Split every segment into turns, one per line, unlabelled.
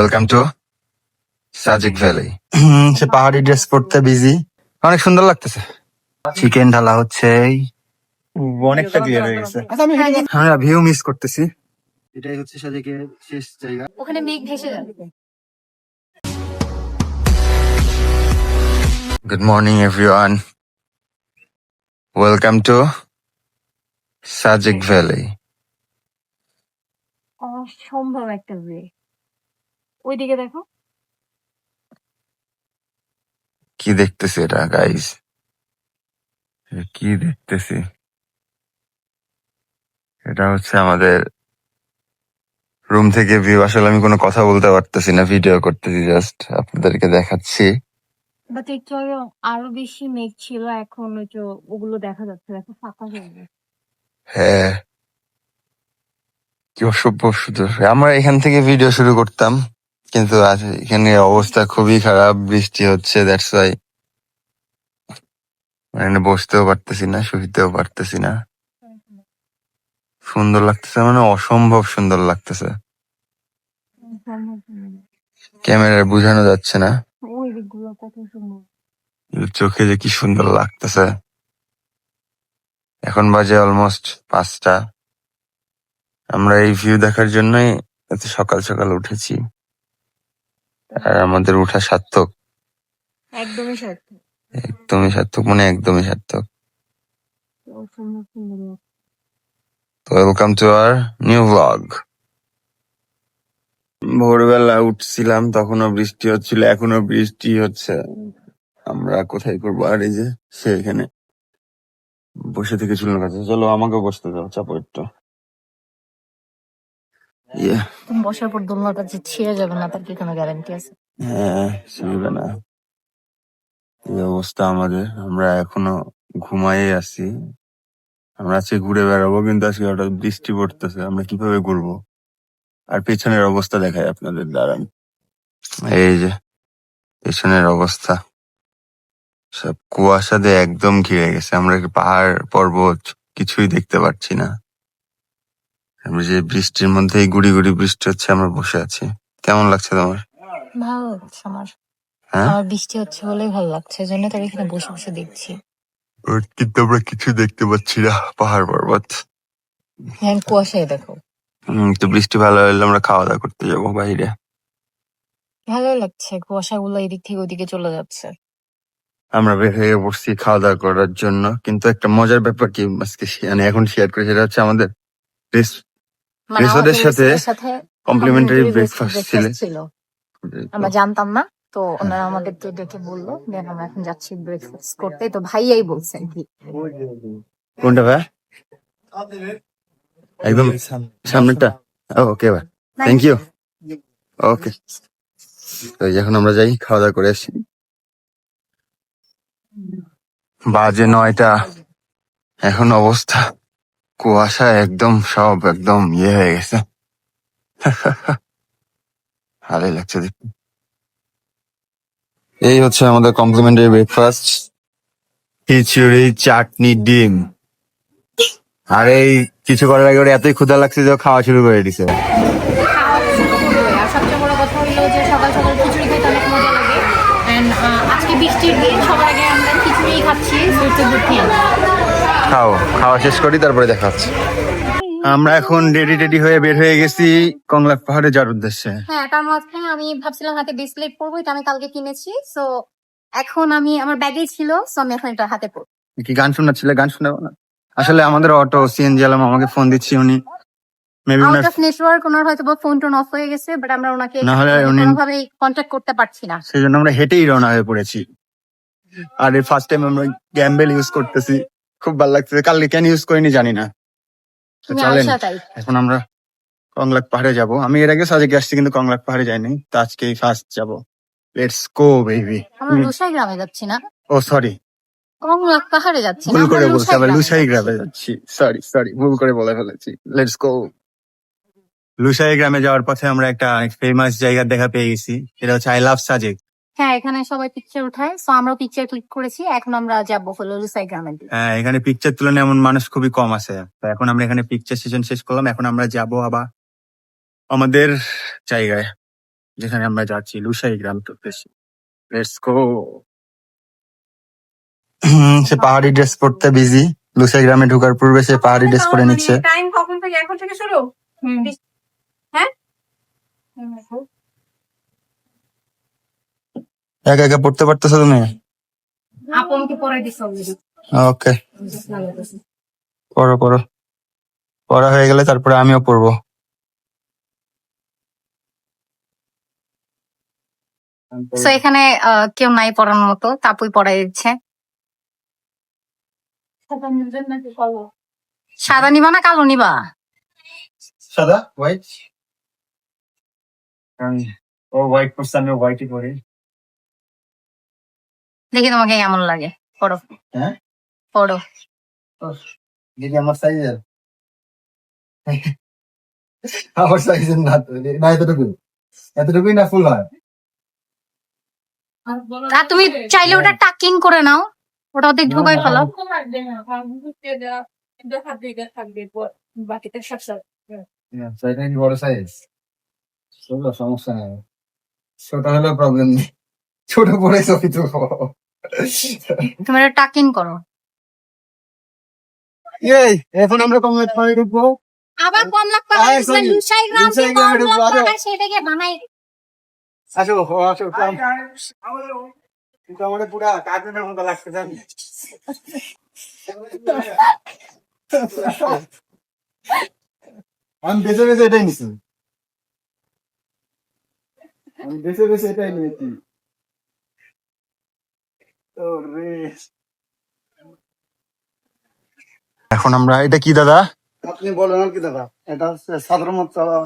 Welcome to Sajek valley. সে পাহাড়ি dress পরতে বিজি, অনেক সুন্দর লাগতেছে। চিকেন ঢালা হচ্ছে, অনেকটা ক্লিয়ার হয়ে গেছে। আমরা ভিউ মিস করতেছি। এটাই হচ্ছে সাজিকের শেষ জায়গা।
ওখানে মেঘ ভেসে যাবে।
Good morning everyone, welcome to Sajek valley.
অসম্ভব একটা ভিউ। ওইদিকে দেখো।
কি দেখতেছি এটা গাইস, কি দেখতেছি? এটা হচ্ছে আমাদের রুম থেকে ভিউ। আসলে আমি কোনো কথা বলতে পারতেছি না, ভিডিও করতেছি, জাস্ট আপনাদেরকে দেখাচ্ছি।
বাট একটু আগে আরো বেশি মেঘ ছিল, এখন একটু ওগুলো দেখা যাচ্ছে, দেখো ফাঁকা হয়ে গেছে।
হ্যাঁ, কি অসভ্য সুন্দর। আমরা এখান থেকে ভিডিও শুরু করতাম, কিন্তু আজ এখানে অবস্থা খুবই খারাপ, বৃষ্টি হচ্ছে, দ্যাটস ওয়াই মানে বসতেও পারতেছি না, শুইতেও পারতেছি না। সুন্দর লাগতেছে, মানে অসম্ভব সুন্দর লাগতেছে, ক্যামেরায় বোঝানো যাচ্ছে না।
ওই দিকগুলো কত সুন্দর।
চোখে যে কি সুন্দর লাগতেছে। এখন বাজে অলমোস্ট 5টা। আমরা এই ভিউ দেখার জন্যই এত সকাল সকাল উঠেছি, আর আমাদের উঠা সার্থক।
একদমই সার্থক।
একদমই সার্থক, মানে একদমই সার্থক।
অসম্ভব সুন্দর।
Welcome to our new blog. ভোরবেলা উঠছিলাম, তখনও বৃষ্টি হচ্ছিল, এখনো বৃষ্টি হচ্ছে। আমরা কোথায় করবো? আর এই যে সে এখানে বসে থেকে চুলের কাছে। চলো আমাকে বসতে দাও, চাপো একটু।
তুমি বসার পর দোলনাটা যে ছিঁড়ে যাবে না, তার কি কোনো গ্যারান্টি আছে?
হ্যাঁ, শুনবে না। এই অবস্থা আমাদের, আমরা এখনো ঘুমাই আছি। আমরা আজকে ঘুরে বেড়াবো, কিন্তু আজকে হঠাৎ বৃষ্টি পড়তেছে, আমরা কিভাবে ঘুরবো? আর পেছনের অবস্থা দেখাই আপনাদের, দাঁড়ান। এই যে পেছনের অবস্থা, সব কুয়াশা দিয়ে একদম ঘিরে গেছে। আমরা পাহাড় পর্বত কিছুই দেখতে পাচ্ছি না। আমরা যে বৃষ্টির মধ্যে, এই গুড়ি গুড়ি বৃষ্টি হচ্ছে, আমরা বসে আছি। কেমন লাগছে তোমার?
ভালো লাগছে আমার।
হ্যাঁ,
আমার বৃষ্টি হচ্ছে বলেই ভালো লাগছে, জন্য তো এখানে বসে বসে দেখছি।
কিন্তু আমরা কিছু দেখতে পাচ্ছি না, পাহাড় পর্বত।
হ্যাঁ, কুয়াশায় দেখো।
তো বৃষ্টি ভালো হলে আমরা খাওয়া দাওয়া করতে যাবো বাইরে।
ভালো লাগছে, কুয়াশাগুলো এদিক থেকে ওদিকে চলে যাচ্ছে।
আমরা বের হয়ে পড়ছি খাওয়া দাওয়া করার জন্য, কিন্তু একটা মজার ব্যাপার কি আজকে মানে এখন শেয়ার করে, সেটা হচ্ছে আমাদের
মানে
রিসোর্টের
আমাদের
সাথে
সাথে
কমপ্লিমেন্টারি ব্রেকফাস্ট ছিল।
ছিল। আমরা জানতাম না, তো ওনারা আমাদেরকে ডেকে বললো, দেন আমরা এখন যাচ্ছি ব্রেকফাস্ট করতে। তো ভাইয়াই বলছেন কি,
কোনটা ভাই? একদম সামনেরটা। ওকে ভাই, থ্যাংক ইউ। ওকে, তো এখন আমরা যাই, খাওয়া দাওয়া করে আসি। বাজে 9টা, এখন অবস্থা কুয়াশা একদম, সব একদম হয়ে গেছে। ভালোই লাগছে দেখতে। এই হচ্ছে আমাদের কমপ্লিমেন্টারি ব্রেকফাস্ট, খিচুড়ি, চাটনি, ডিম। আর এই কিছু করার আগে ওর এতই ক্ষুধা লাগছে যে ও খাওয়া শুরু করে দিছে।
আর সবচেয়ে বড় কথা হলো যে সকাল সকাল খিচুড়ি খেতে অনেক মজা লাগে। আজকে বৃষ্টির দিন, সবার আগে আমরা খিচুড়ি খাচ্ছি।
খাও, খাওয়া শেষ করি, তারপরে দেখা হচ্ছে। আমরা এখন রেডি হয়ে বের হয়ে গেছি কংলাক পাহাড়ে যাওয়ার উদ্দেশ্যে।
হ্যাঁ, তার মাঝখানে আমি ভাবছিলাম হাতে ব্রেসলেট পরবো, এটা আমি কালকে কিনেছি। সো এখন আমি আমার ব্যাগেই ছিল, সো আমি এখন এটা হাতে পরবো।
কি গান শোনাচ্ছিলে? গান শোনাবো না? আসলে আমাদের অটো সিএনজি আলম আমাকে ফোন দিচ্ছি, উনি মেবি
আউট অফ নেটওয়ার্ক, ওনার হয়তো ফোন টোন অফ হয়ে গেছে, বাট আমরা ওনাকে
না হলে উনি
কোনোভাবেই কন্ট্যাক্ট করতে পারছি না।
সেই জন্য আমরা হেঁটেই রওনা হয়ে পড়েছি। আর এই ফার্স্ট টাইম আমরা গ্যাম্বেল ইউজ করতেছি, খুব ভালো লাগছে। কালকে কেন ইউজ করিনি জানি না। তো
তুমি
চলেন,
আশা তাই।
এখন আমরা কংলাক পাহাড়ে যাব। আমি এর আগে সাজেকে আসছি, কিন্তু কংলাক পাহাড়ে যাইনি, তো আজকেই ফার্স্ট যাব। Let's go baby.
আমরা লুসাই গ্রামে যাচ্ছি না,
ও সরি,
কংলাক পাহাড়ে যাচ্ছি না,
ভুল
আমরা
করে বলছি, আবার লুসাই
গ্রামে
গ্রামে যাচ্ছি। সরি, ভুল করে বলে ফেলেছি। Let's go. লুসাই গ্রামে যাওয়ার পথে আমরা একটা ফেমাস জায়গা দেখা পেয়ে গেছি, এটা হচ্ছে আই লাভ সাজেক।
হ্যাঁ, এখানে সবাই পিকচার উঠায়, সো আমরাও পিকচার ক্লিক করেছি। এখন আমরা যাবো হলো লুসাই গ্রামের দিকে।
হ্যাঁ, এখানে পিকচার তুলনা এমন মানুষ খুবই কম আছে। তো এখন আমরা এখানে পিকচার সেশন শেষ করলাম, এখন আমরা যাবো আবার আমাদের জায়গায়।
যেখানে আমরা যাচ্ছি লুসাই গ্রাম উদ্দেশ্যে। Let's go.
সে পাহাড়ি ড্রেস পরতে বিজি। লুসাই গ্রামে ঢোকার পূর্বে সে পাহাড়ি ড্রেস পরে নিচ্ছে।
টাইম কখন থেকে, এখন থেকে শুরু? হ্যাঁ,
একা একা পড়তে পারতেছো তুমি?
আপনকে পড়াই দিছো অলরেডি।
ওকে, পড়ো পড়ো। পড়া হয়ে গেলে তারপরে আমিও পড়বো।
সো এখানে কেউ নাই পড়ানোর মতো, তাপুই পড়াই দিচ্ছে। সাদা নিবা না কালো নিবা?
সাদা হোয়াইট।
ও হোয়াইট পড়ছে, আমি হোয়াইটই পড়ি।
দেখি তোমাকে কেমন লাগে, পড়ো।
হ্যাঁ,
পড়ো।
দিদি আমার সাইজের? আমার সাইজের না তো, না এতটুকু, এতটুকুই না ফুল হয়।
আর তুমি চাইলে ওটা টাকিং করে নাও, ওটা ওদের ঢুকাই ফেলো। বাকিটা সব
এটা কি বড় সাইজ? ছোট সমস্যা নেই, ছোট হলেও প্রবলেম নেই, ছোট পরে ছবি তো।
তুমি এটা টাকিং করো।
এই এখন আমরা কমলা পানি ঢুকবো।
আবার কমলা
আয়, sorry.
লুসাই গ্রাম
লুসাই গ্রামে ঢুকবো, আসো।
সেটাকে বানাই।
আসো আসো, কিন্তু আমাদের পুরা কার্টুনের মতো লাগছে জানি। আমি বেছে বেছে এটাই নিছি, আমি বেছে বেছে এটাই নিয়েছি। এখন আমরা, এটা কি দাদা?
আপনি বলেন আর কি দাদা, এটা হচ্ছে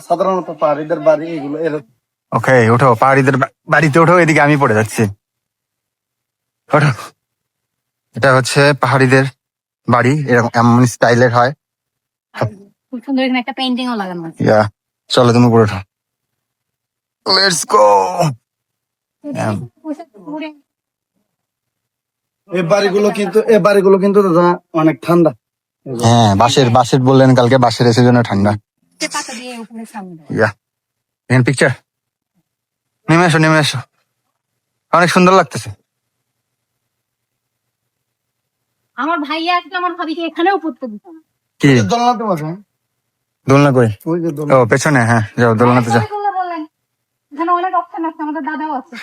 সাধারণত পাহাড়িদের বাড়ি এগুলো এরকম।
ওকে, ওঠো, পাহাড়িদের বাড়িতে ওঠো, এদিকে আমি পড়ে যাচ্ছি। ওঠো। এটা হচ্ছে পাহাড়িদের বাড়ি, এরকম এমন স্টাইলের হয়।
খুব সুন্দর এখানে একটা পেইন্টিংও লাগানো আছে।
ইয়া, চলো তুমি পড়ে ওঠো। Let's go.
এই বাড়িগুলো কিন্তু দাদা অনেক ঠান্ডা।
হ্যাঁ, বাঁশের বললেন কালকে, বাঁশের এসে জন্য ঠান্ডা।
পাতা দিয়ে উপরে সামনে।
ইয়া, এখানে পিকচার। নেমে এসো, নেমে এসো, অনেক সুন্দর লাগতেছে।
আমার ভাইয়া আসলে আমার ভাবিকে এখানেও পড়তে দিত না।
কি
দোলনাতে বসে,
দোলনা কই?
ওই যে
ও পেছনে, হ্যাঁ যাও দোলনাতে যাও।
বললেন এখানে অনেক অপশন আছে, আমাদের দাদাও আছে।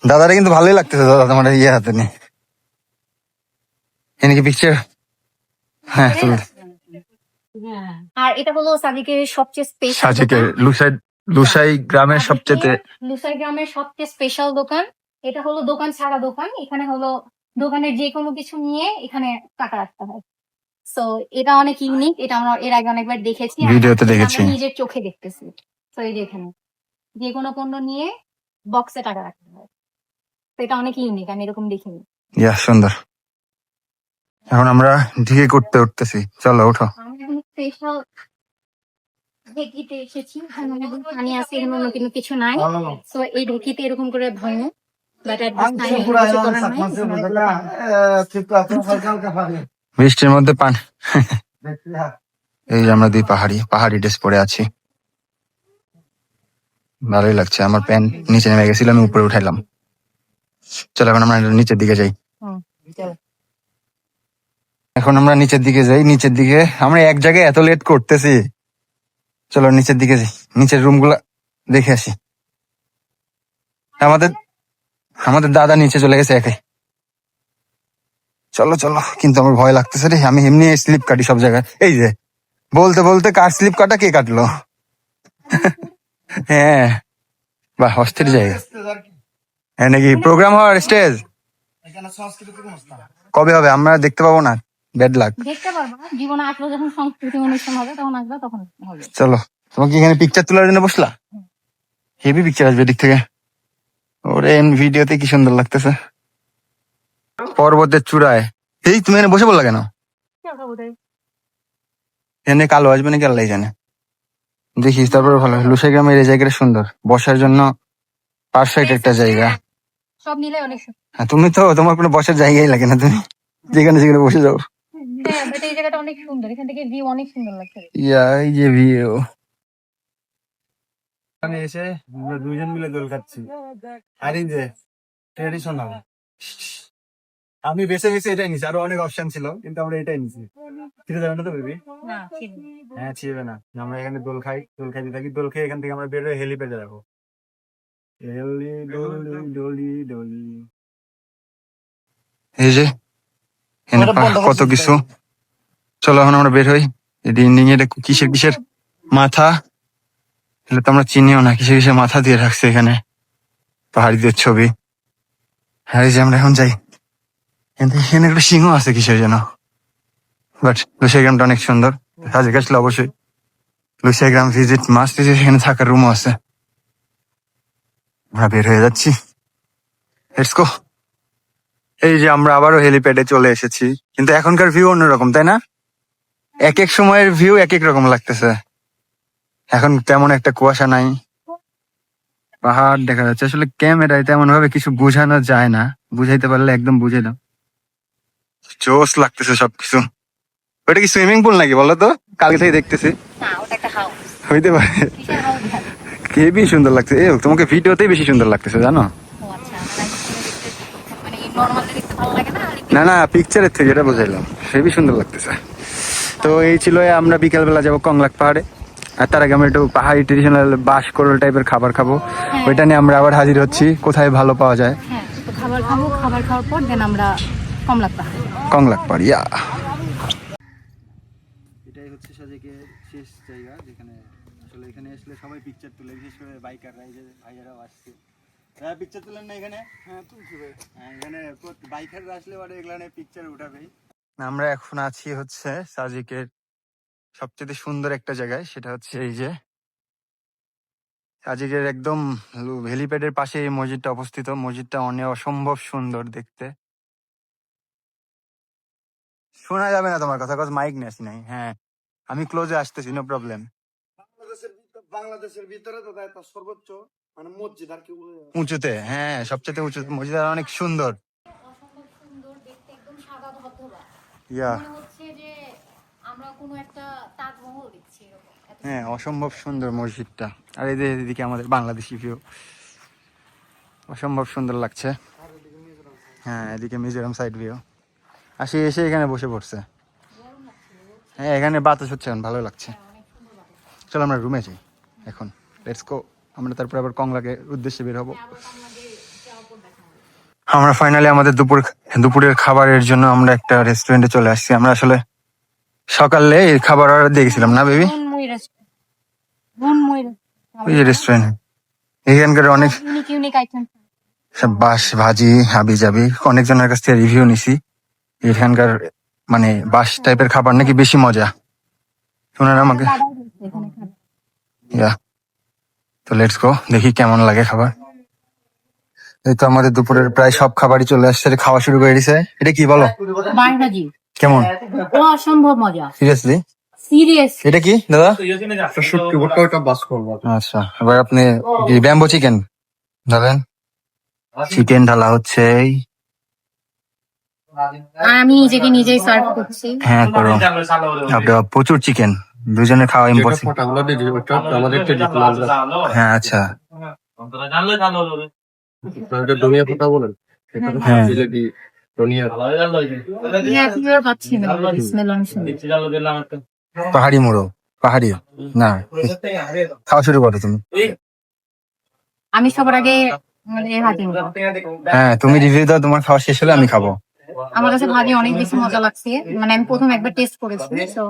দাদারা কিন্তু ভালোই লাগতেছে, দাদা তোমার ইয়ে হাতে নিয়ে। এখানে কি পিকচার? হ্যাঁ তুল।
আর এটা হলো সাদিকের সবচেয়ে স্পেশাল
সাজিকে লুসাই গ্রামের সবচেয়ে
লুসাই গ্রামের সবচেয়ে স্পেশাল দোকান। এটা হলো দোকান ছাড়া দোকান, এখানে হলো দোকানের যে কোনো কিছু নিয়ে এখানে টাকা রাখতে হয়। সো এটা অনেক ইউনিক, এটা আমরা এর আগে অনেকবার দেখেছি, আর
ভিডিওতে
এটা
দেখেছি।
আমরা নিজের চোখে দেখতেছি। তো এই যে এখানে যে কোনো পণ্য নিয়ে বক্সে টাকা রাখতে হয়, তো এটা অনেক ইউনিক, আমি এরকম দেখিনি।
ইয়া, সুন্দর। এখন আমরা ঢিকে করতে উঠতেছি, চলো ওঠো।
আমি এখন স্পেশাল ঢেকিতে এসেছি, এখানে অনেক পানি আছে, এখানে অন্য কোনো কিছু নাই। তো এই ঢেকিতে এরকম করে ভয় বাট
বৃষ্টির মধ্যে পান। এই যে আমরা দুই পাহাড়ি ড্রেস পরে আছি, ভালোই লাগছে। আমার প্যান্ট নিচে নেমে গেছিল, আমি উপরে উঠাইলাম। চলো এখন আমরা নিচের দিকে যাই। এখন আমরা নিচের দিকে যাই। নিচের দিকে আমরা এক জায়গায় এত লেট করতেছি, চলো নিচের দিকে যাই, নিচের রুম গুলা দেখে আসি। আমাদের দাদা নিচে চলে গেছে একাই। চলো চলো, কিন্তু আমার ভয় লাগতেছে রে, আমি এমনি স্লিপ কাটি সব জায়গায়। এই যে বলতে বলতে কার স্লিপ কাটা কে কাটলো। হ্যাঁ, বাহ, অস্থির জায়গা। হ্যাঁ নাকি প্রোগ্রাম হওয়ার স্টেজ কবে হবে আমরা দেখতে পাবো না? Bad luck.
দেখতে পারবো না, জীবনে আসলে যখন সংস্কৃতি অনুষ্ঠান হবে তখন আসবে, তখন হবে।
চলো, তোমাকে এখানে পিকচার তোলার জন্য বসলা? হেভি পিকচার আসবে এদিক থেকে। ওরে ভিডিওতে কি সুন্দর লাগতেছে, পর্বতের চূড়ায়। এই তুমি এখানে বসে পড়লা কেন? এখানে কালো আসবে নাকি আল্লাহ জানে। দেখিস তারপরে ভালো। লুসাই গ্রামের এই জায়গাটা সুন্দর, বসার জন্য পারফেক্ট একটা জায়গা।
সব মিলে অনেক সুন্দর।
হ্যাঁ, তুমি তো, তোমার কোনো বসার জায়গাই লাগে না, তুমি যেখানে যেখানে বসে যাও।
হ্যাঁ, but এই জায়গাটা অনেক সুন্দর, এখান থেকে ভিউ অনেক সুন্দর লাগছে।
ইয়া, এই যে ভিউ।
এখানে এসে আমরা দুইজন মিলে দোল খাচ্ছি। আর এই যে ট্রেডিশনাল, আমি বেছে বেছে এটাই নিছি, আরো অনেক অপশন ছিল কিন্তু আমরা এটাই নিছি। ফিরে যাবে না তো বেবি?
না ঠিক
হ্যাঁ ছিড়বে না। আমরা এখানে দোল খাইতে থাকি, দোল খেয়ে এখান থেকে আমরা বেরোয় হেলিপ্যাডে যাবো। হেলি ডলি ডলি ডলি।
এই যে এখানে কত কিছু। চলো এখন আমরা বের হই। এন্ডিং এটা কিসের কিসের মাথা, এগুলো তো আমরা চিনিও না, কিসের কিসের মাথা দিয়ে রাখছে এখানে, পাহাড়িদের ছবি। হ্যাঁ এই যে আমরা এখন যাই, কিন্তু এখানে একটা সিংহ আছে কিসের যেন, বাট লুসাই গ্রামটা অনেক সুন্দর, কাজে গেছিল অবশ্যই। লুসাই গ্রাম ভিজিট মাস্ট, এখানে থাকার রুমও আছে। আমরা বের হয়ে যাচ্ছি, লেটস গো। এই যে আমরা আবারও হেলিপ্যাডে চলে এসেছি, কিন্তু এখনকার ভিউ অন্যরকম, তাই না? এক এক সময়ের ভিউ এক এক রকম লাগতেছে। এখন তেমন একটা কুয়াশা নাই, পাহাড় দেখা যাচ্ছে। আসলে ক্যামেরায় তেমন ভাবে কিছু বোঝানো যায় না, বুঝাইতে পারলে একদম বুঝে দাও। জোস লাগতেছে সবকিছু। ওটা কি সুইমিং পুল নাকি বলো তো? কালকে থেকে দেখতেছি।
না, ওটা একটা হাউস।
হইতে পারে।
কিসের হাউস?
হেবি সুন্দর লাগছে। তোমাকে ভিডিওতেই বেশি সুন্দর লাগতেছে জানো।
ও আচ্ছা, মানে নরমালি দেখতে ভালো লাগে না?
না না, পিকচারের থেকে এটা বুঝাইলাম, হেবি সুন্দর লাগতেছে। তো এই ছিল, আমরা বিকালবেলা যাবো কংলাক পাহাড়ে। আর তার আগে আমরা একটু পাহাড়ি ট্রেডিশনাল বাঁশকরল টাইপের খাবার খাবো। ওইটা নিয়ে আমরা আবার হাজির হচ্ছি, কোথায় ভালো পাওয়া যায়।
হ্যাঁ, তো খাবার খাবো, খাবার খাওয়ার পর দেন আমরা কমলাক পাহাড়।
কংলাক পাহাড়, ইয়া।
এটাই হচ্ছে সাজেকের শেষ জায়গা, যেখানে আসলে এখানে আসলে সবাই পিকচার তুলে, বিশেষ করে বাইকাররা। এই যে ভাইয়ারাও আসছে। হ্যাঁ পিকচার তুলেন না এখানে? হ্যাঁ তুলছি ভাই। হ্যাঁ এখানে বাইকাররা আসলে মানে এখানে পিকচার উঠাবেই।
আমরা এখন আছি হচ্ছে সাজিকের সবচেয়ে সুন্দর একটা জায়গায়, সেটা হচ্ছে এই যে সাজিকের একদম হেলিপ্যাডের পাশে এই মসজিদটা অবস্থিত। মসজিদটা অনেক অসম্ভব সুন্দর দেখতে। শোনা যাবে না তোমার কথা, মাইক নিয়ে আসি নাই। হ্যাঁ আমি ক্লোজে আসতেছি, নো প্রবলেম।
বাংলাদেশের ভিতরে তো এটা সর্বোচ্চ মানে মসজিদ আর কি,
উঁচুতে, হ্যাঁ সবচেয়ে উঁচু মসজিদ, আর অনেক সুন্দর।
অসম্ভব সুন্দর দেখতে, একদম সাদা ধবধবা।
ইয়া,
মনে হচ্ছে যে আমরা কোনো একটা তাজমহল দেখছি এরকম।
হ্যাঁ অসম্ভব সুন্দর মসজিদটা। আর এই যে এদিকে আমাদের বাংলাদেশি ভিউ, অসম্ভব সুন্দর লাগছে। হ্যাঁ এদিকে মিজোরাম সাইড ভিউ। আসি এসে এখানে বসে পড়ছে। হ্যাঁ এখানে বাতাস হচ্ছে, এখন ভালো লাগছে। চলো আমরা রুমে যাই এখন, লেটস গো। আমরা তারপর আবার কংলাকে উদ্দেশ্যে বের হবো। আমরা ফাইনালি আমাদের দুপুরের খাবারের জন্য আমরা একটা রেস্টুরেন্টে চলে আসছি। আমরা আসলে সকালে এই খাবার অর্ডার দিয়ে গেছিলাম না বেবি? ওই যে রেস্টুরেন্ট, এখানকার অনেক
ইউনিক ইউনিক আইটেম।
সব বাঁশ ভাজি হাবি জাবি, অনেকজনের কাছ থেকে রিভিউ নিছি। এখানকার মানে বাঁশ টাইপের খাবার নাকি বেশি মজা, ওনারা আমাকে। ইয়া, তো লেটস গো, দেখি কেমন লাগে খাবার। এই তো আমাদের দুপুরের প্রায় সব খাবারই চলে আসছে, খাওয়া শুরু করে দিছে। এটা কি বলো,
বাঁশ ভাজি
কেমন?
অসম্ভব মজা,
সিরিয়াসলি?
সিরিয়াস।
এটা কি দাদা?
শুটকি ভর্তা, ওটা বাস করবো।
আচ্ছা, এবার আপনি ব্যাম্বো চিকেন ঢালেন। চিকেন ঢালা হচ্ছে।
আমি নিজেকে নিজেই সার্ভ করছি।
হ্যাঁ করো, আপনার প্রচুর চিকেন, দুজনের খাওয়া ইম্পসিবল। হ্যাঁ আচ্ছা,
ধনিয়া পাতা বলেন।
হ্যাঁ
পাচ্ছি না, স্মেল অনেক সুন্দর।
পাহাড়ি মোড়ো, পাহাড়ি না। খাওয়া শুরু করো তুমি।
আমি সবার আগে মানে ভাজি নিবো।
হ্যাঁ তুমি রিভিউ দাও, তোমার খাওয়া শেষ হলে আমি খাবো।
আমার কাছে ভাজি অনেক বেশি মজা লাগছে, মানে আমি প্রথম একবার টেস্ট করেছি, তো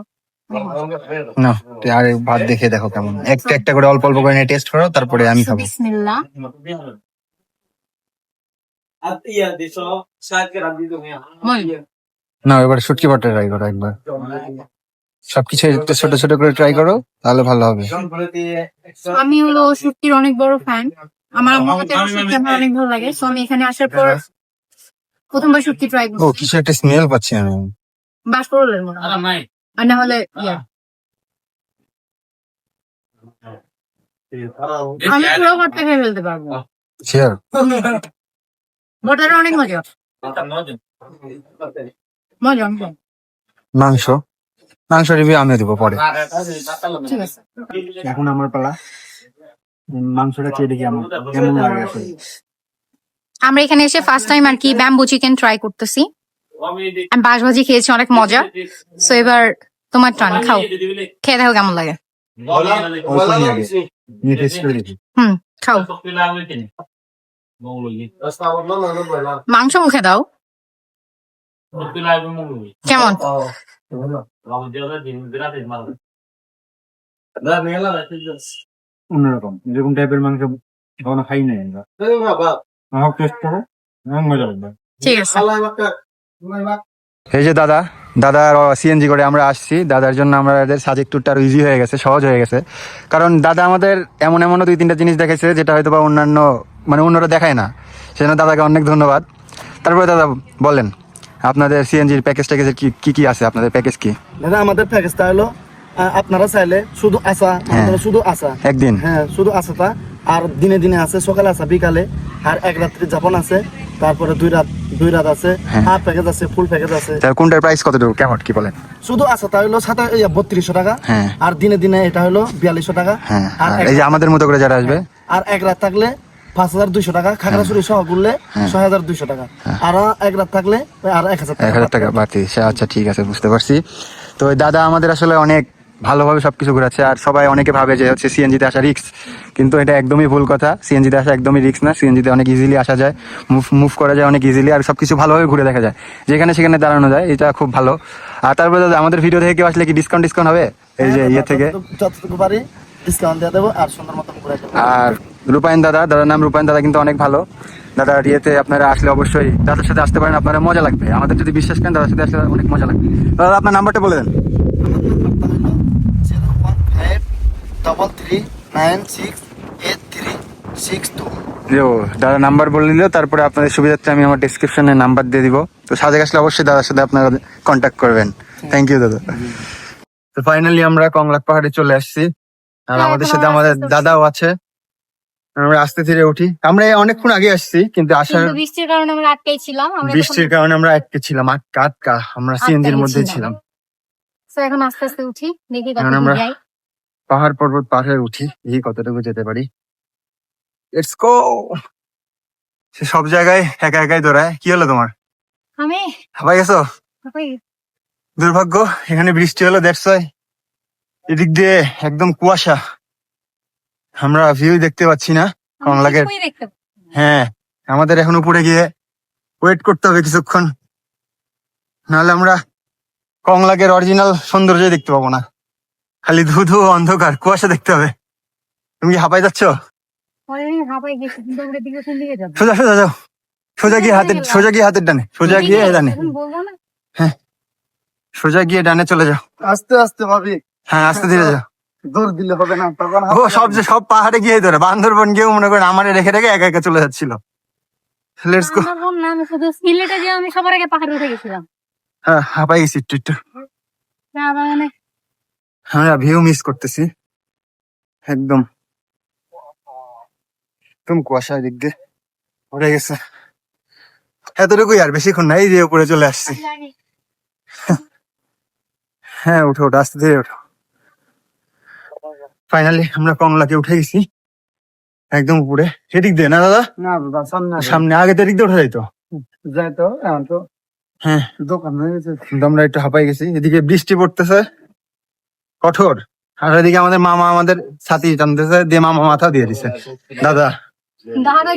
না আর ভাত দেখে দেখো কেমন, একটা একটা করে অল্প অল্প করে নিয়ে টেস্ট করো, তারপরে আমি খাবো।
বিসমিল্লাহ।
না এবার শুটকি ভর্তা ট্রাই করো একবার, সবকিছু একটু ছোট ছোট করে ট্রাই করো, তাহলে ভালো হবে।
আমি হলো শুটকির অনেক বড় ফ্যান, আমার আম্মুকে শুটকি আমার অনেক ভালো লাগে, সো আমি এখানে আসার পর প্রথমবার শুটকি ট্রাই
ও
করছি।
কিছু একটা স্মেল পাচ্ছি আমি।
বাস করলেন মনে হয়, আর না হলে আমি পুরো ভর্তা খেয়ে ফেলতে পারবো।
শিওর?
ভর্তাটা অনেক মজা মজা।
মাংস, মাংস রিভিউ আমিও দিব পরে।
ঠিক আছে,
এখন আমার পালা।
মাংসটা খেয়ে দেখি আমার কেমন লাগে আসলে।
আমরা এখানে এসে ফার্স্ট টাইম আর কি ব্যাম্বু চিকেন ট্রাই করতেছি। আমি বাঁশ ভাজি খেয়েছি, অনেক মজা। সো এবার তোমার টান, খাও, খেয়ে দেখো কেমন লাগে।
অল্প নিয়ে আগে নিয়ে টেস্ট করে দেখি।
খাও, মাংস মুখে দাও, কেমন?
অন্যরকম, এরকম টাইপের মাংস কখনো খাই নাই আমরা। টেস্ট করো, মজা লাগবে।
ঠিক আছে।
এই যে দাদার সিএনজি করে আমরা আসছি। দাদার জন্য আমাদের সাজেক ট্যুরটা আরো ইজি হয়ে গেছে, সহজ হয়ে গেছে। কারণ দাদা আমাদের এমনও 2-3টা জিনিস দেখাইছে যেটা হয়তো বা অন্যান্য মানে অন্যরা দেখায় না। সেজন্য দাদাকে অনেক ধন্যবাদ। তারপরে দাদা বলেন আপনাদের সিএনজির প্যাকেজ ট্যাকেজের কি আছে, আপনাদের প্যাকেজ কি?
দাদা আমাদের প্যাকেজটা হলো আপনারা চাইলে শুধু আসা, শুধু আসা
একদিন,
হ্যাঁ শুধু আসাটা, আর দিনে দিনে আছে, সকালে আসা, বিকালে, আর এক রাত্রি যাপন আছে, তারপরে দুই রাত আছে, হাফ প্যাকেজ আছে, ফুল প্যাকেজ আছে।
তাহলে কোনটার প্রাইস কতটুকু, কেমন কি বলেন?
শুধু আসাটা হলো 3200 টাকা,
হ্যাঁ।
আর দিনে দিনে এটা হলো 4200 টাকা।
হ্যাঁ,
আর
আর এই যে আমাদের মতো করে যারা আসবে,
আর এক রাত থাকলে 5200 টাকা, খাগড়াছড়ি সহ ঘুরলে 6200 টাকা, আর এক রাত থাকলে আর 1000
টাকা বাড়তি। আচ্ছা ঠিক আছে, বুঝতে পারছি। তো ওই দাদা আমাদের আসলে অনেক ভালোভাবে সবকিছু ঘুরাচ্ছে। আর সবাই অনেকে ভাবে যে হচ্ছে সিএনজিতে আসা রিক্স, কিন্তু এটা একদমই ভুল কথা। সিএনজিতে আসা একদমই রিক্স না, সিএনজিতে অনেক ইজিলি আসা যায়, মুভ করা যায় অনেক ইজিলি, আর সবকিছু ভালোভাবে ঘুরে দেখা যায়, যেখানে সেখানে দাঁড়ানো যায়, এটা খুব ভালো। আর তারপরে দাদা আমাদের ভিডিও থেকে কেউ আসলে কি ডিসকাউন্ট হবে এই যে ইয়ে থেকে?
যতটুকু পারি ডিসকাউন্ট দিয়ে দেবো, আর সুন্দর মতন ঘুরে দেবো।
আর রূপায়ণ দাদার নাম রূপায়ণ দাদা কিন্তু অনেক ভালো। দাদার ইয়েতে আপনারা আসলে অবশ্যই দাদার সাথে আসতে পারেন, আপনারা মজা লাগবে। আমাদের যদি বিশ্বাস করেন দাদার সাথে আসলে অনেক মজা লাগবে। দাদা আপনার নাম্বারটা বলে দেন।
01533968362।
দাদা নাম্বার বলে দিল, তারপরে আপনাদের সুবিধার্থে আমি আমার ডিসক্রিপশনে নাম্বার দিয়ে দিব। তো সাজেক আসলে অবশ্যই দাদার সাথে আপনারা কন্ট্যাক্ট করবেন। থ্যাংক ইউ দাদা। তো ফাইনালি আমরা কংলাক পাহাড়ে চলে আসছি, আর আমাদের সাথে আমাদের দাদাও আছে। আমরা আস্তে ধীরে উঠি। আমরা অনেকক্ষণ আগে আসছি, কিন্তু আসার
বৃষ্টির কারণে আমরা আটকাই ছিলাম।
বৃষ্টির কারণে আমরা আটকে ছিলাম, আটকা আমরা সিএনজির মধ্যেই ছিলাম।
তো এখন আস্তে আস্তে উঠি, দেখি
এখন আমরা পাহাড় পর্বত পার হয়ে উঠি, এই কতটুকু যেতে পারি। Let's go. সে সব জায়গায় একা একাই দৌড়ায়। কি হলো তোমার,
আমি
হাঁপাই গেছো? দুর্ভাগ্য, এখানে বৃষ্টি হলো, দ্যাটস ওয়াই। এদিক দিয়ে একদম কুয়াশা, আমরা ভিউ দেখতে পাচ্ছি না কংলাকের। হ্যাঁ, আমাদের এখন উপরে গিয়ে ওয়েট করতে হবে কিছুক্ষণ, নাহলে আমরা কংলাকের অরিজিনাল সৌন্দর্য দেখতে পাবো না। খালি ধুধু অন্ধকার কুয়াশা দেখতে হবে। তুমি কি হাঁপাই যাচ্ছ? সোজা সোজা যাও, সোজা গিয়ে হাতের ডানে, সোজা গিয়ে ডানে, হ্যাঁ সোজা গিয়ে ডানে চলে যাও।
আস্তে আস্তে ভাবি,
হ্যাঁ আস্তে ধীরে যাও।
দৌড় দিলে হবে না, তখন
ও সব পাহাড়ে গিয়ে ধরে, বান্দরবন গিয়েও মনে করেন আমারে রেখে রেখে একা একা চলে যাচ্ছিল। Let's go.
আমি শুধু সিলেটে যে আমি সবার আগে পাহাড়ে উঠে গেছিলাম।
হ্যাঁ হাঁপাই গেছি একটু। আমরা ভিউ মিস করতেছি একদম কুয়াশা দিক দিয়ে উঠে গেছে। এতটুকুই, আর বেশিক্ষণ নাই, যে উপরে চলে আসছি। হ্যাঁ উঠো আস্তে ধীরে ওঠো। ফাইনালি আমরা কংলাকে উঠে গেছি একদম উপরে। সেদিক দিয়ে না দাদা?
না বাবা,
সামনে আগে তো এদিক দিয়ে ওঠা যাইতো।
যাই তো, এখন তো
হ্যাঁ
দোকান হয়ে গেছে।
কিন্তু আমরা একটু হাঁপাই গেছি। এদিকে বৃষ্টি পড়তেছে কঠোর, আর এদিকে আমাদের মামা আমাদের ছাতি টানতেছে, দিয়ে মামা মাথা দিয়ে দিছে। দাদা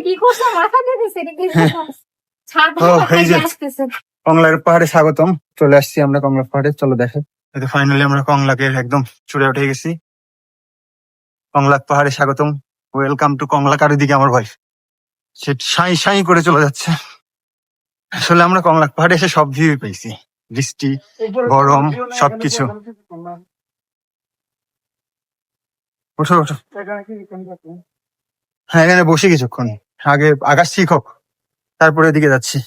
কি করছো, মাথা দিয়ে দিছে?
ও, এই যে কংলার পাহাড়ে স্বাগতম। চলে আসছি আমরা কংলার পাহাড়ে, চলো দেখে। ফাইনালি আমরা কংলাকে একদম চূড়ে উঠে গেছি। কংলাক পাহাড়ে স্বাগতম, ওয়েলকাম টু কংলাক। আর এদিকে আমার ভাই সে সাই সাই করে চলে যাচ্ছে। আসলে আমরা কংলাক পাহাড়ে এসে সব ভিউ পেয়েছি, বৃষ্টি, গরম, সবকিছু। ওঠো ওঠো। হ্যাঁ এখানে বসে কিছুক্ষণ, আগে আকাশ ঠিক হোক, তারপরে এদিকে যাচ্ছি।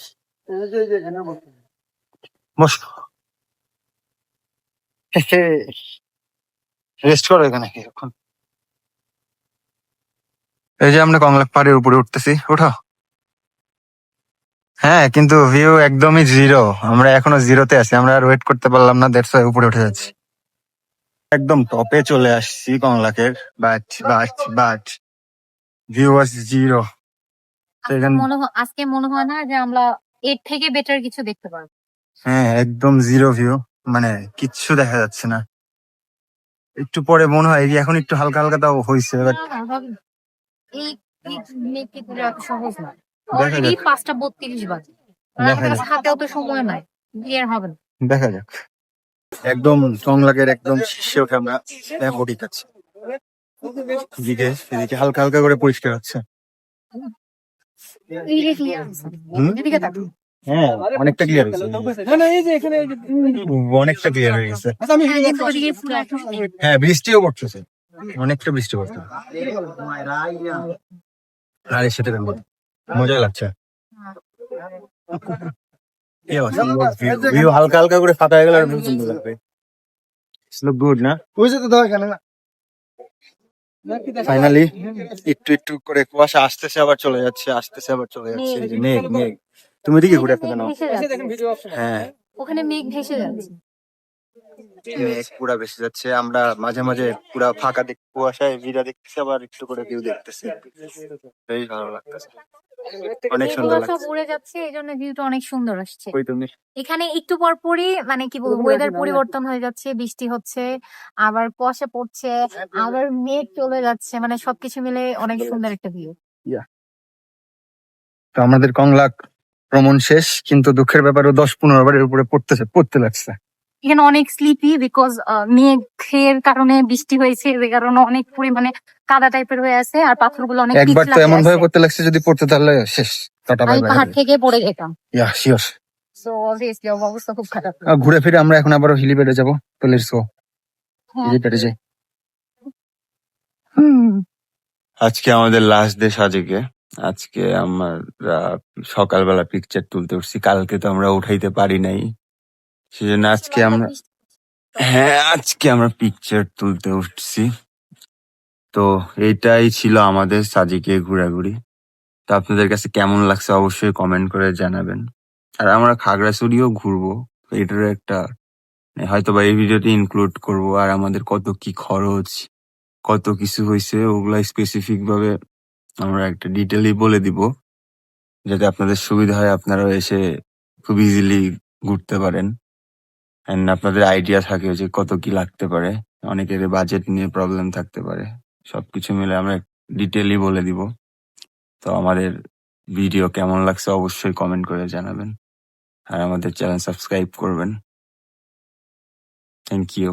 বস, রেস্ট করো এখানে কিছুক্ষণ। এই যে আমরা কংলাক পাহাড়ের উপরে উঠতেছি, ওঠো। হ্যাঁ কিন্তু ভিউ একদমই জিরো, আমরা এখনো জিরোতে আছি, আমরা আর ওয়েট করতে পারলাম না, দ্যাটস ওয়াই উপরে উঠে যাচ্ছি। একদম টপে চলে আসছি কংলাকের, বাট
ভিউ আছে জিরো। এখানে
আজকে মনে হয় না যে আমরা এর থেকে বেটার কিছু দেখতে পারবো।
হ্যাঁ একদম জিরো ভিউ, মানে কিচ্ছু দেখা যাচ্ছে না। একটু পরে মনে হয় এখন একটু হালকা হালকা তাও হয়েছে, বাট
না, না, হবে না। এই এই মেঘকে তুলে এত সহজ না।
দেখা
অলরেডি
যাক
5:32 বাজে। আর
দেখা
আমাদের
যাক
কাছে হাতেও তো সময় নাই। বিয়ের হবে না।
দেখা যাক। একদম টংলাগের একদম শীর্ষে উঠে আমরা বডি কাছে এদিকে এদিকে হালকা হালকা করে পরিষ্কার হচ্ছে।
এই যে clear আছে।
হুম?
এদিকে তাকাও।
হ্যাঁ অনেকটা ক্লিয়ার হয়েছে, অনেকটা ক্লিয়ার হয়ে গেছে।
হ্যাঁ, কিন্তু ওদিকে পুরো একদম clear।
হ্যাঁ বৃষ্টিও পড়তেছে, অনেকটা বৃষ্টি পড়তেছে। আরে সেটা কেন, মজা লাগছে। ভিউ হালকা হালকা করে ফাটা হয়ে গেলে আরো বেশি সুন্দর লাগবে। লুক গুড না? ফাইনালি একটু একটু করে কুয়াশা আসতেছে আবার চলে যাচ্ছে, আসতেছে আবার চলে যাচ্ছে। এই যে মেঘ মেঘ, তুমি ওদিকে ঘুরে ফেলে নাও।
ভেসে যাচ্ছে।
হ্যাঁ
ওখানে মেঘ ভেসে যাচ্ছে।
মেঘ পুরা ভেসে যাচ্ছে, আমরা মাঝে মাঝে পুরা ফাঁকা কুয়াশায় ভিড়া দেখতেছি, আবার একটু করে ভিউ দেখতেছি। বেশ ভালো লাগতেছে, অনেক সুন্দর
মেঘগুলো সব
লাগছে।
উড়ে যাচ্ছে, এই জন্য ভিউটা অনেক সুন্দর আসছে।
কই তুমি?
এখানে একটু পর পরই মানে কি বলবো, ওয়েদার পরিবর্তন হয়ে যাচ্ছে, বৃষ্টি হচ্ছে, আবার কুয়াশা পড়ছে, আবার মেঘ চলে যাচ্ছে, মানে সবকিছু মিলে অনেক সুন্দর একটা ভিউ।
তো আমাদের কংলাক ভ্রমণ শেষ, কিন্তু দুঃখের ব্যাপারে 10-15 বারের উপরে পড়তে লাগছে।
এখানে অনেক স্লিপি বিকজ মেঘের কারণে বৃষ্টি হয়েছে, যে কারণে অনেক পরিমাণে কাদা টাইপের হয়ে আছে, আর পাথরগুলো অনেক
একবার
পিছলা
তো
হয়ে
এমন ভাবে
আছে।
পড়তে লাগছে, যদি পড়তে তাহলে শেষ, টাটা বাই
আমি
বাই।
পাহাড় থেকে পড়ে যেতাম,
ইয়া শিওর।
সো অবভিয়াসলি অবস্থা খুব খারাপ।
ঘুরে ফিরে আমরা এখন আবারও হিলিপ্যাডে যাবো, তো লেটস গো
হ্যাঁ।
হিলিপ্যাডে যাই। আজকে আমাদের লাস্ট ডে সাজেকে। আজকে আমরা সকালবেলা পিকচার তুলতে উঠছি, কালকে তো আমরা উঠাইতে পারি নাই, সেজন্য আজকে আমরা আজকে আমরা পিকচার তুলতে উঠছি। তো এইটাই ছিল আমাদের সাজিকে ঘোরাঘুরি। তো আপনাদের কাছে কেমন লাগছে অবশ্যই কমেন্ট করে জানাবেন। আর আমরা খাগড়াছড়িও ঘুরবো, এটার একটা হয়তো বা এই ভিডিওতে ইনক্লুড করব। আর আমাদের কত কি খরচ, কত কিছু হয়েছে, ওগুলা স্পেসিফিক ভাবে আমরা একটা ডিটেইলি বলে দিব, যাতে আপনাদের সুবিধা হয়, আপনারাও এসে খুব ইজিলি ঘুরতে পারেন। এন্ড আপনাদের আইডিয়া থাকে যে কত কি লাগতে পারে, অনেকের বাজেট নিয়ে প্রবলেম থাকতে পারে, সবকিছু মিলে আমরা ডিটেইলি বলে দিব। তো আমাদের ভিডিও কেমন লাগছে অবশ্যই কমেন্ট করে জানাবেন, আর আমাদের চ্যানেল সাবস্ক্রাইব করবেন। Thank you.